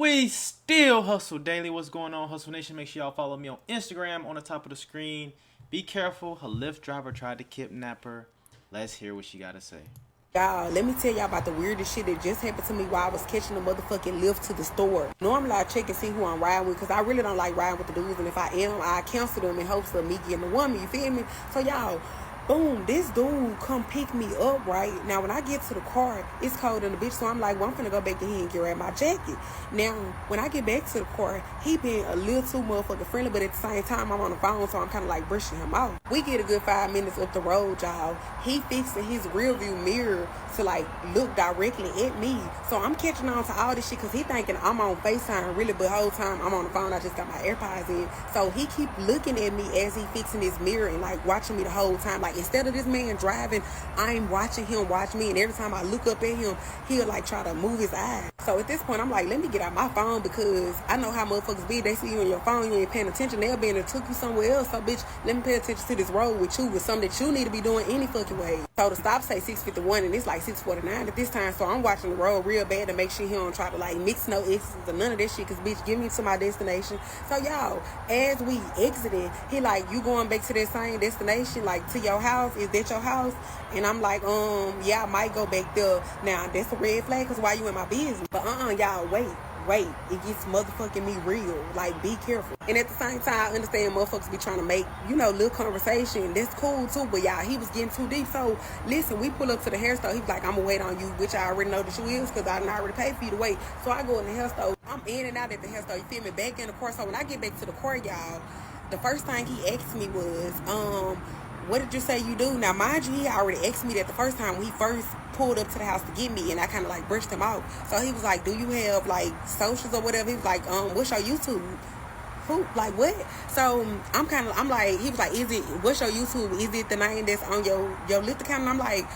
We still hustle daily. What's going on, Hustle Nation? Make sure y'all follow me on Instagram on the top of the screen. Be careful. Her Lyft driver tried to kidnap her. Let's hear what she got to say. Y'all, let me tell y'all about the weirdest shit that just happened to me while I was catching the motherfucking Lyft to the store. Normally, I check and see who I'm riding with because I really don't like riding with the dudes. And if I am, I cancel them in hopes of me getting the woman. You feel me? So, y'all, boom, this dude come pick me up, right? Now, when I get to the car, it's cold in the bitch, so I'm like, well, I'm finna go back in here and grab my jacket. Now, when I get back to the car, he been a little too motherfucking friendly, but at the same time, I'm on the phone, so I'm kind of like brushing him off. We get a good 5 minutes up the road, y'all. He fixing his rear view mirror to like look directly at me. So I'm catching on to all this shit because he thinking I'm on FaceTime really, but the whole time I'm on the phone, I just got my AirPods in. So he keep looking at me as he fixing his mirror and like watching me the whole time. Like instead of this man driving, I'm watching him watch me, and every time I look up at him, he'll like try to move his eyes. So at this point, I'm like, let me get out my phone because I know how motherfuckers be. They see you on your phone, you ain't paying attention. They'll be in and took you somewhere else. So bitch, let me pay attention to this road with you with something that you need to be doing any fucking way. So the stop say 6:51 and it's like 6:49 at this time. So I'm watching the road real bad to make sure he don't try to like mix no exits or none of that shit. Cause bitch, get me to my destination. So y'all, as we exiting, he like, you going back to that same destination, like to your house? Is that your house? And I'm like, yeah, I might go back there. Now that's a red flag cause why you in my business? But y'all, wait, it gets motherfucking me real. Like, be careful. And at the same time, I understand motherfuckers be trying to make, little conversation. That's cool too, but y'all, he was getting too deep. So listen, we pull up to the hair store. He was like, I'm gonna wait on you, which I already know that you is because I done already paid for you to wait. So I go in the hair store. I'm in and out at the hair store, you feel me? Back in the car. So when I get back to the car, y'all, the first thing he asked me was, what did you say you do? Now, mind you, he already asked me that the first time when he first pulled up to the house to get me, and I kind of like brushed him off. So he was like, do you have like socials or whatever? He was like, what's your YouTube? Who? Like what? So I'm like, he was like, what's your YouTube? Is it the name that's on your Lyft account? And I'm like,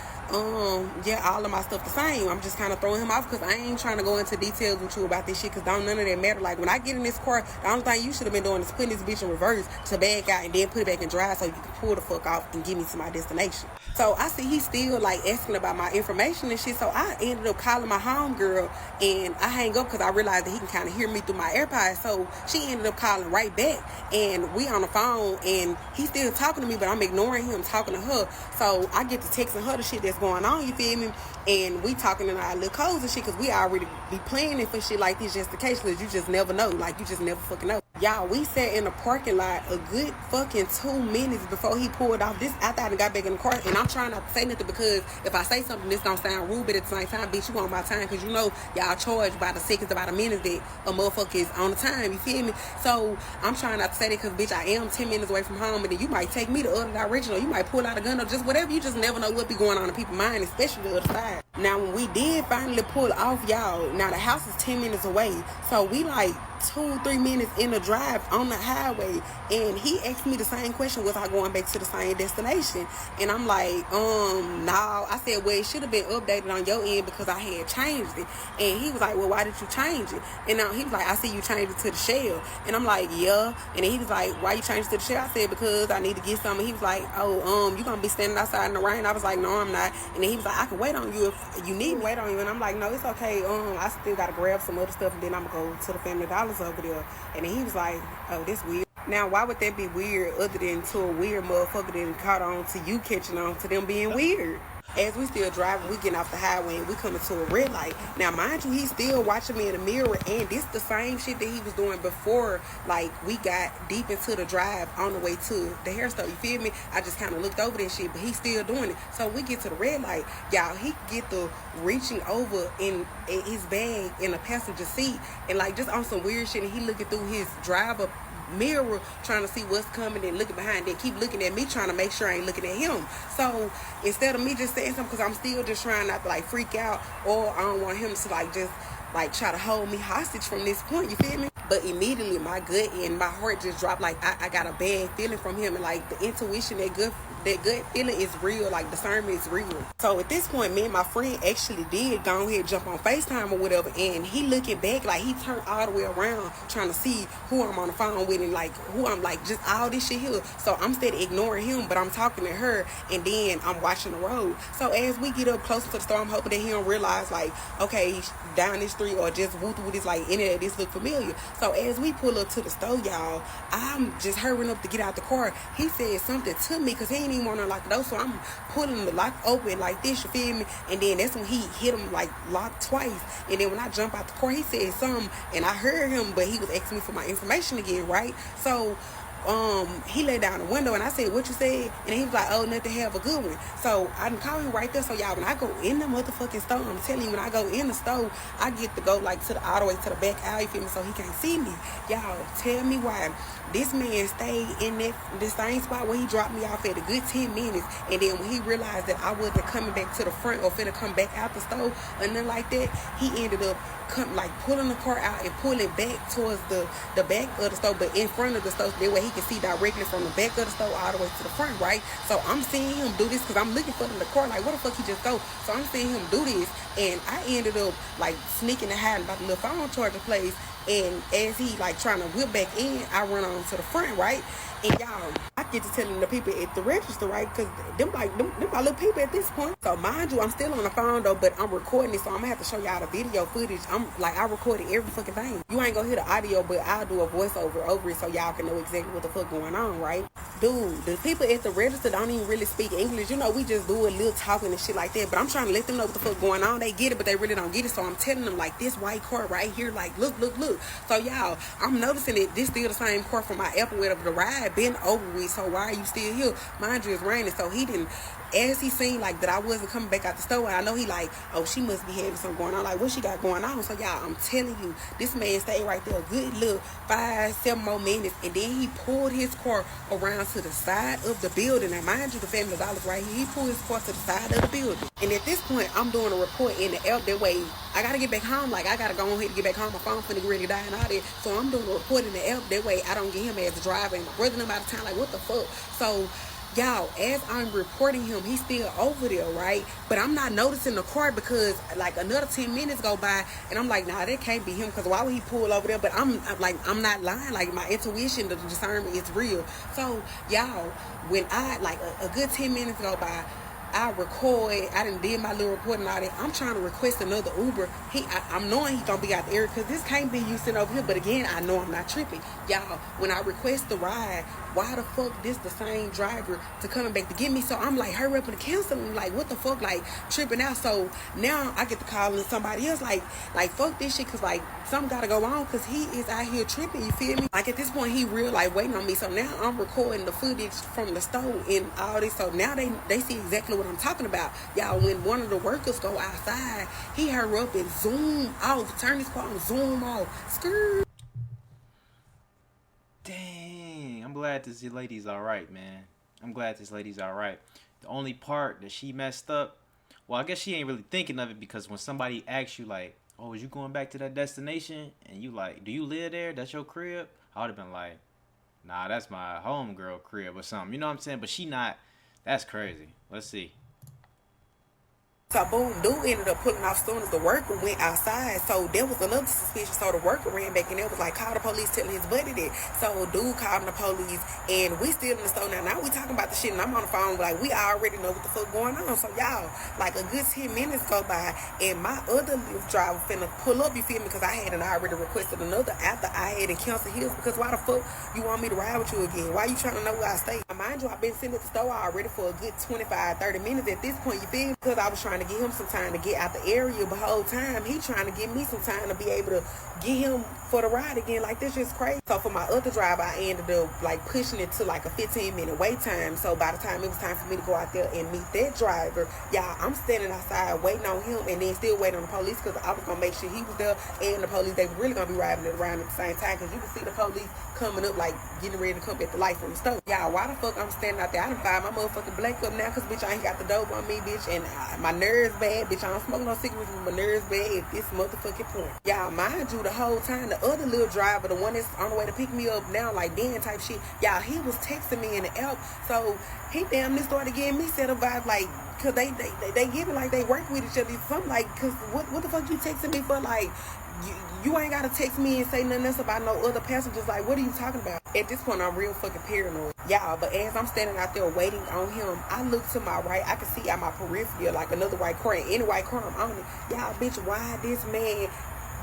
yeah, all of my stuff the same. I'm just kind of throwing him off because I ain't trying to go into details with you about this shit because none of that matter. Like when I get in this car, the only thing you should have been doing is putting this bitch in reverse to back out and then put it back in drive so you can pull the fuck off and get me to my destination. So I see he's still like asking about my information and shit. So I ended up calling my homegirl and I hang up because I realized that he can kind of hear me through my AirPods. So she ended up calling right back and we on the phone and he's still talking to me, but I'm ignoring him talking to her. So I get to texting her the shit that's going on, you feel me? And we talking in our little codes and shit because we already be planning for shit like this just in case, because you just never know. Like you just never fucking know. Y'all, we sat in the parking lot a good fucking 2 minutes before he pulled off. This after I got back in the car, and I'm trying not to say nothing because if I say something, this don't sound rude, but at the same time, bitch, you on my time because y'all charge by the seconds, about a minute that a motherfucker is on the time. You feel me? So I'm trying not to say that because bitch, I am 10 minutes away from home, and then you might take me the other direction, or you might pull out a gun or just whatever. You just never know what be going on in people's mind, especially the other side. Now when we did finally pull off, y'all, now the house is 10 minutes away, so we like 2-3 minutes in the drive on the highway, and he asked me the same question, was I going back to the same destination? And I'm like, no. I said, well, it should have been updated on your end because I had changed it. And he was like, well, why did you change it? And now he was like, I see you changed it to the shell. And I'm like, yeah. And then he was like, why you changed it to the shell? I said, because I need to get something. He was like, oh, you gonna be standing outside in the rain? I was like, no, I'm not. And then he was like, I can wait on you if you need me wait on you. And I'm like, no, it's okay. I still gotta grab some other stuff, and then I'm gonna go to the Family Dollars over there. And then he was like, oh, this weird. Now, why would that be weird other than to a weird motherfucker that caught on to you catching on to them being weird? As we still driving, we getting off the highway and we coming to a red light. Now, mind you, he's still watching me in the mirror, and this the same shit that he was doing before, like, we got deep into the drive on the way to the hair store, you feel me? I just kind of looked over that shit, but he's still doing it. So we get to the red light, y'all, he get the reaching over in his bag in the passenger seat, and like, just on some weird shit, and he looking through his driver mirror trying to see what's coming and looking behind it, keep looking at me trying to make sure I ain't looking at him. So instead of me just saying something, because I'm still just trying not to like freak out, or I don't want him to like just like try to hold me hostage from this point, you feel me? But immediately my gut and my heart just dropped. Like I got a bad feeling from him, and like the intuition, that that gut feeling is real, like discernment is real. So at this point, me and my friend actually did go ahead and jump on FaceTime or whatever, and he looking back, like he turned all the way around trying to see who I'm on the phone with and like who I'm like, just all this shit here. So I'm steady ignoring him, but I'm talking to her, and then I'm watching the road. So as we get up closer to the store, I'm hoping that he don't realize like, okay, down this street or just woo through this, like any of this look familiar. So as we pull up to the store, y'all, I'm just hurrying up to get out the car. He said something to me because he ain't even want to lock the door, so I'm pulling the lock open like this, you feel me? And then that's when he hit him like lock twice. And then when I jump out the car, he said something, and I heard him, but he was asking me for my information again, right? So he laid down the window, and I said, what you said? And he was like, oh, nothing, have a good one. So I didn't call him right there. So y'all, when I go in the motherfucking store, I'm telling you, when I go in the store, I get to go like to the all the way to the back alley, you feel me, so he can't see me. Y'all, tell me why this man stayed in the same spot where he dropped me off at a good 10 minutes, and then when he realized that I wasn't coming back to the front or finna come back out the store or nothing like that, he ended up pulling the car out and pulling back towards the back of the store, but in front of the store, that way he can see directly from the back of the store all the way to the front, right? So I'm seeing him do this because I'm looking for him in the car, like, where the fuck he just go? So I'm seeing him do this, and I ended up like sneaking and hiding by the little phone charger place. And as he like trying to whip back in, I run on to the front, right? And y'all, I get to telling the people at the register, right? Because them my little people at this point. So mind you, I'm still on the phone though, but I'm recording it, so I'm gonna have to show y'all the video footage. I recorded every fucking thing. You ain't gonna hear the audio, but I'll do a voiceover over it so y'all can know exactly what the fuck going on, right? Dude, the people at the register don't even really speak English. You know, we just do a little talking and shit like that. But I'm trying to let them know what the fuck going on. They get it, but they really don't get it. So I'm telling them like, this white car right here, like look. So y'all, I'm noticing that this still the same car from my Apple, whatever the ride been over with. So why are you still here? Mind you, it's raining. So he didn't, as he seen like that I wasn't coming back out the store, I know he like, oh, she must be having something going on. Like, what she got going on? So y'all, I'm telling you, this man stayed right there a good little 5-7 more minutes, and then he pulled his car around to the side of the building. Now mind you, the Family Dollar's right here. He pulled his car to the side of the building, and at this point I'm doing a report in the app. That way I gotta get back home. Like, I gotta go ahead and get back home. My phone finna get ready to die and all that. So I'm doing a report in the app. That way I don't get him as a driver and my brother and them out of town. Like, what the fuck? So y'all, as I'm reporting him, he's still over there, right? But I'm not noticing the car because like another 10 minutes go by, and I'm like, nah, that can't be him, because why would he pull over there? But I'm not lying. Like, my intuition, the discernment is real. So y'all, when I like a good 10 minutes go by, I record, I done did my little report and all that. I'm trying to request another Uber. I'm knowing he's gonna be out the area because this can't be you sitting over here. But again, I know I'm not tripping. Y'all, when I request the ride, why the fuck this the same driver to coming back to get me? So I'm like, hurry up and cancel him. Like, what the fuck? Like, tripping out. So now I get to calling somebody else like fuck this shit, because like something gotta go on, because he is out here tripping, you feel me? Like, at this point he real like waiting on me. So now I'm recording the footage from the store and all this. So now they see exactly what I'm talking about. Y'all, when one of the workers go outside, he hurry up and zoom off, turn his car and zoom off. Skirt. Dang, I'm glad this lady's alright, man. I'm glad this lady's alright. The only part that she messed up, well, I guess she ain't really thinking of it, because when somebody asks you like, oh, is you going back to that destination? And you like, do you live there? That's your crib? I would have been like, nah, that's my homegirl crib or something. You know what I'm saying? But she not. That's crazy. Let's see. So boom, dude ended up pulling off soon as the worker went outside. So there was another suspicion. So the worker ran back and it was like, call the police, telling his buddy that. So dude called the police, and we still in the store now. Now we talking about the shit, and I'm on the phone like, we already know what the fuck going on. So y'all, like a good 10 minutes go by, and my other Lyft driver finna pull up, you feel me? Because I hadn't already requested another after I had canceled his. Because why the fuck you want me to ride with you again? Why you trying to know where I stay? Now, mind you, I've been sitting at the store already for a good 25-30 minutes at this point, you feel me? Because I was trying to get him some time to get out the area, but whole time he trying to give me some time to be able to get him for the ride again. Like, this just crazy. So for my other driver, I ended up like pushing it to like a 15-minute wait time. So by the time it was time for me to go out there and meet that driver, y'all, I'm standing outside waiting on him, and then still waiting on the police, because I was gonna make sure he was there and the police. They were really gonna be riding it around at the same time, because you can see the police coming up, like getting ready to come at the light from the stove. Y'all, why the fuck I'm standing out there? I done fired my motherfucking blank up now, because bitch, I ain't got the dope on me, bitch, and my nerves bad, bitch. I don't smoke no cigarettes, but my nerves bad at this motherfucking point. Y'all, mind you, the whole time, the other little driver, the one that's on the way to pick me up now, like Dan type shit, y'all, he was texting me in the app. So he damn near started getting me set up vibes, like, cause they give it like they work with each other. Something like, cause what the fuck you texting me for? Like, you ain't gotta text me and say nothing else about no other passengers. Like, what are you talking about? At this point, I'm real fucking paranoid, y'all. But as I'm standing out there waiting on him, I look to my right. I can see out my peripheral like another white car, and any white car I'm on it. Y'all, bitch, why this man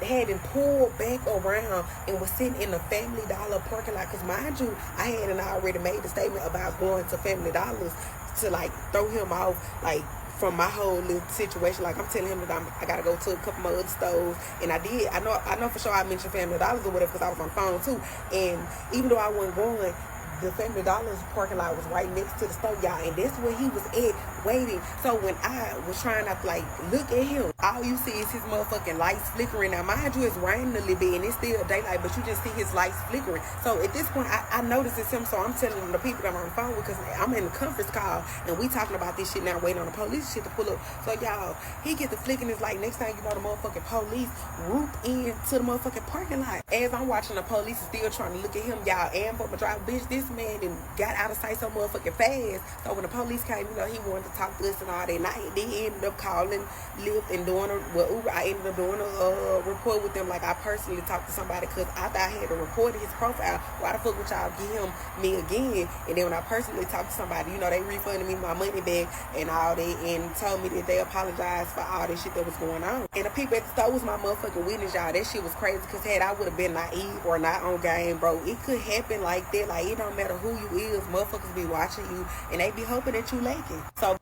had him pulled back around and was sitting in the Family Dollar parking lot? Because mind you, I hadn't already made the statement about going to Family Dollars to like throw him off, like, from my whole little situation. Like, I'm telling him that I gotta go to a couple more other stores, and I did. I know for sure I mentioned Family Dollars or whatever because I was on the phone too. And even though I wasn't going, the Family Dollars parking lot was right next to the store, y'all, and that's where he was at waiting. So when I was trying not to like look at him, all you see is his motherfucking lights flickering. Now mind you, it's raining a little bit and it's still daylight, but you just see his lights flickering. So at this point, I noticed it's him. So I'm telling the people that I'm on the phone with, because I'm in the conference call and we talking about this shit now, waiting on the police shit to pull up. So y'all, he get the flicking his light. Next thing you know, the motherfucking police whoop into the motherfucking parking lot. As I'm watching, the police is still trying to look at him, y'all. And for my driver, bitch, this man then got out of sight so motherfucking fast. So when the police came, you know, he wanted to talk to us and all that. And they ended up calling Lyft and doing Uber. I ended up doing a report with them. Like, I personally talked to somebody because after I had to report his profile, why the fuck would y'all give me again? And then when I personally talked to somebody, you know, they refunded me my money back and all that, and told me that they apologized for all this shit that was going on. And the people at the store was my motherfucking witness, y'all. That shit was crazy, because had I would have been naive or not on game, bro, it could happen like that. Like, it don't matter who you is, motherfuckers be watching you and they be hoping that you laking. So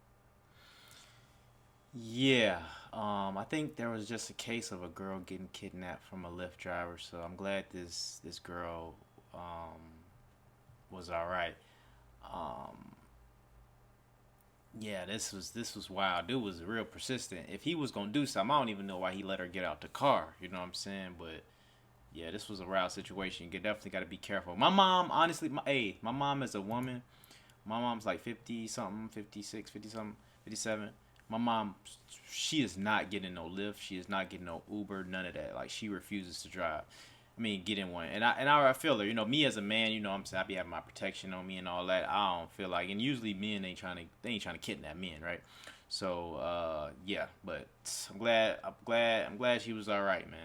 Yeah. I think there was just a case of a girl getting kidnapped from a Lyft driver, so I'm glad this girl was all right. Um, yeah, this was wild. Dude was real persistent. If he was gonna do something, I don't even know why he let her get out the car. You know what I'm saying? But yeah, this was a wild situation. You definitely got to be careful. My mom, honestly, my mom is a woman. My mom's like 50 something, 56, 50 something, 57. My mom, she is not getting no Lyft. She is not getting no Uber, none of that. Like, she refuses to drive. I mean, get in one. And I feel her. You know, me as a man, you know what I'm saying, I be having my protection on me and all that. I don't feel like, and usually men ain't trying to kidnap men, right? So, yeah, but I'm glad she was all right, man.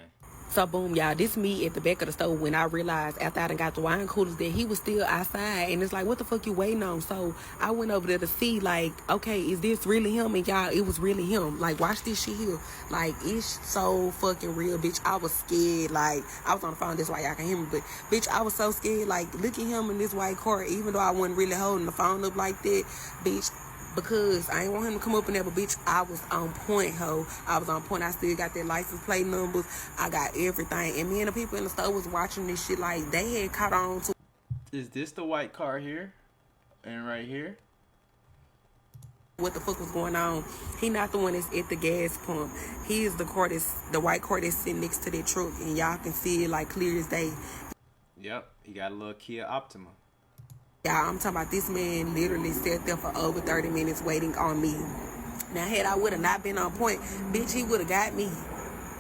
So boom, y'all, this me at the back of the store when I realized after I done got the wine coolers that he was still outside, and it's like, what the fuck you waiting on? So I went over there to see, like, okay, is this really him? And y'all, it was really him. Like, watch this shit here. Like, it's so fucking real, bitch. I was scared. Like, I was on the phone, that's why y'all can hear me, but bitch, I was so scared. Like, look at him in this white car, even though I wasn't really holding the phone up like that, bitch. Because I ain't want him to come up in there, but bitch, I was on point, ho. I was on point. I still got their license plate numbers. I got everything. And me and the people in the store was watching this shit like they had caught on to Is this the white car here? And right here? what the fuck was going on. He not the one that's at the gas pump. He is the white car that's sitting next to that truck, and y'all can see it like clear as day. Yep, he got a little Kia Optima. Y'all, I'm talking about this man literally sat there for over 30 minutes waiting on me. Now, had I would have not been on point, bitch, he would have got me.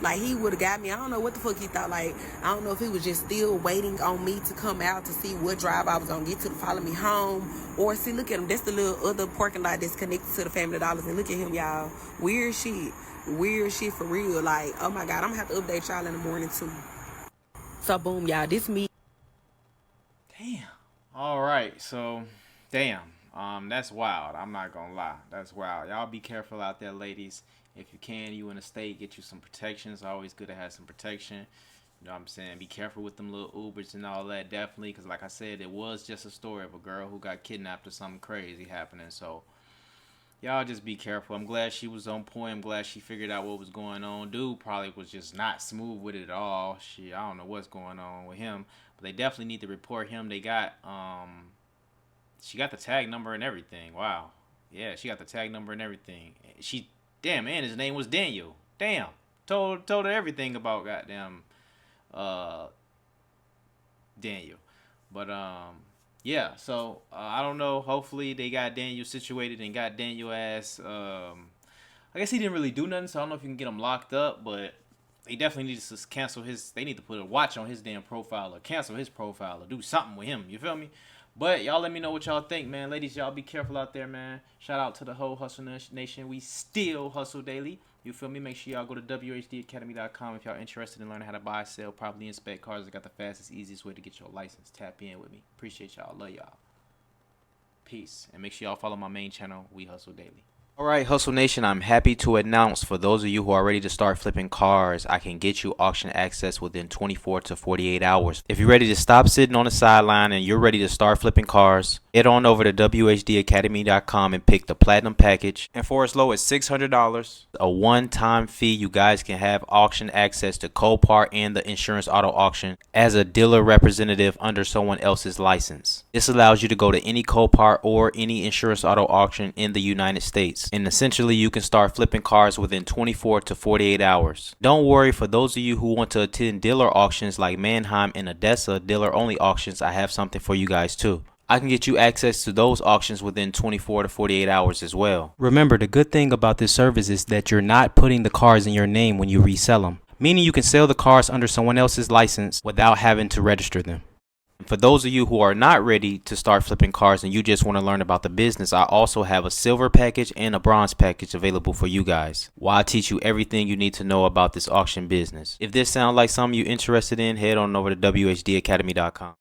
Like, he would have got me. I don't know what the fuck he thought. Like, I don't know if he was just still waiting on me to come out to see what drive I was going to get to follow me home. Or, see, look at him. That's the little other parking lot that's connected to the Family Dollars. And look at him, y'all. Weird shit. Weird shit for real. Like, oh, my God. I'm going to have to update y'all in the morning, too. So, boom, y'all. This me. Damn. All right, so damn, that's wild. I'm not gonna lie, that's wild. Y'all be careful out there, ladies. If you can, you in the state, get you some protection. It's always good to have some protection. You know what I'm saying? Be careful with them little Ubers and all that, definitely, because like I said, it was just a story of a girl who got kidnapped or something crazy happening. So y'all just be careful. I'm glad she was on point. I'm glad she figured out what was going on. Dude probably was just not smooth with it at all. Shit, I don't know what's going on with him. But they definitely need to report him. They got she got the tag number and everything. Wow. Yeah, she got the tag number and everything. Damn, and his name was Daniel. Damn. Told her everything about goddamn uh Daniel. But yeah, so I don't know. Hopefully they got Daniel situated and got Daniel ass I guess he didn't really do nothing, so I don't know if you can get him locked up, but they definitely need to cancel his. They need to put a watch on his damn profile or cancel his profile or do something with him. You feel me? But y'all let me know what y'all think, man. Ladies, y'all be careful out there, man. Shout out to the whole Hustle Nation. We still hustle daily. You feel me? Make sure y'all go to wehustledaily.com if y'all interested in learning how to buy, sell, properly inspect cars. I got the fastest, easiest way to get your license. Tap in with me. Appreciate y'all. Love y'all. Peace. And make sure y'all follow my main channel, We Hustle Daily. Alright, Hustle Nation, I'm happy to announce for those of you who are ready to start flipping cars, I can get you auction access within 24 to 48 hours. If you're ready to stop sitting on the sideline and you're ready to start flipping cars, head on over to whdacademy.com and pick the Platinum package. And for as low as $600, a one-time fee, you guys can have auction access to Copart and the insurance auto auction as a dealer representative under someone else's license. This allows you to go to any Copart or any insurance auto auction in the United States. And essentially you can start flipping cars within 24 to 48 hours. Don't worry, for those of you who want to attend dealer auctions like Mannheim and Odessa, dealer only auctions, I have something for you guys too. I can get you access to those auctions within 24 to 48 hours as well. Remember, the good thing about this service is that you're not putting the cars in your name when you resell them, meaning you can sell the cars under someone else's license without having to register them. For those of you who are not ready to start flipping cars and you just want to learn about the business, I also have a silver package and a bronze package available for you guys, while I teach you everything you need to know about this auction business. If this sounds like something you're interested in, head on over to whdacademy.com.